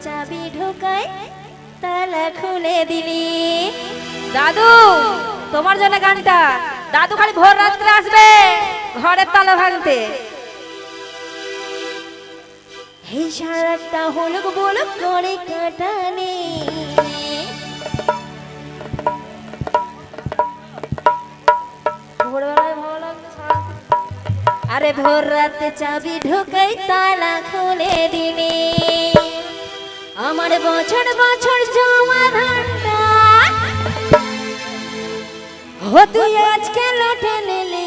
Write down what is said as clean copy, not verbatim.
চাবি ঢোকাই তালা খুলে দিলি। দাদু তোমার জন্য গানটা। দাদু খালি ভোর রাত্রে আসবে ঘরের তালা ভাঙতে। এই সারাটা হলুক বলুক করে কাটানে, ভোরবেলায় ভালো লাগছে। আরে ভোর রাতে চাবি ঢোকাই তালা খুলে দিলি। আমার বছর বছর জমা ধানটা ও তুই আজকে লুটে নিলি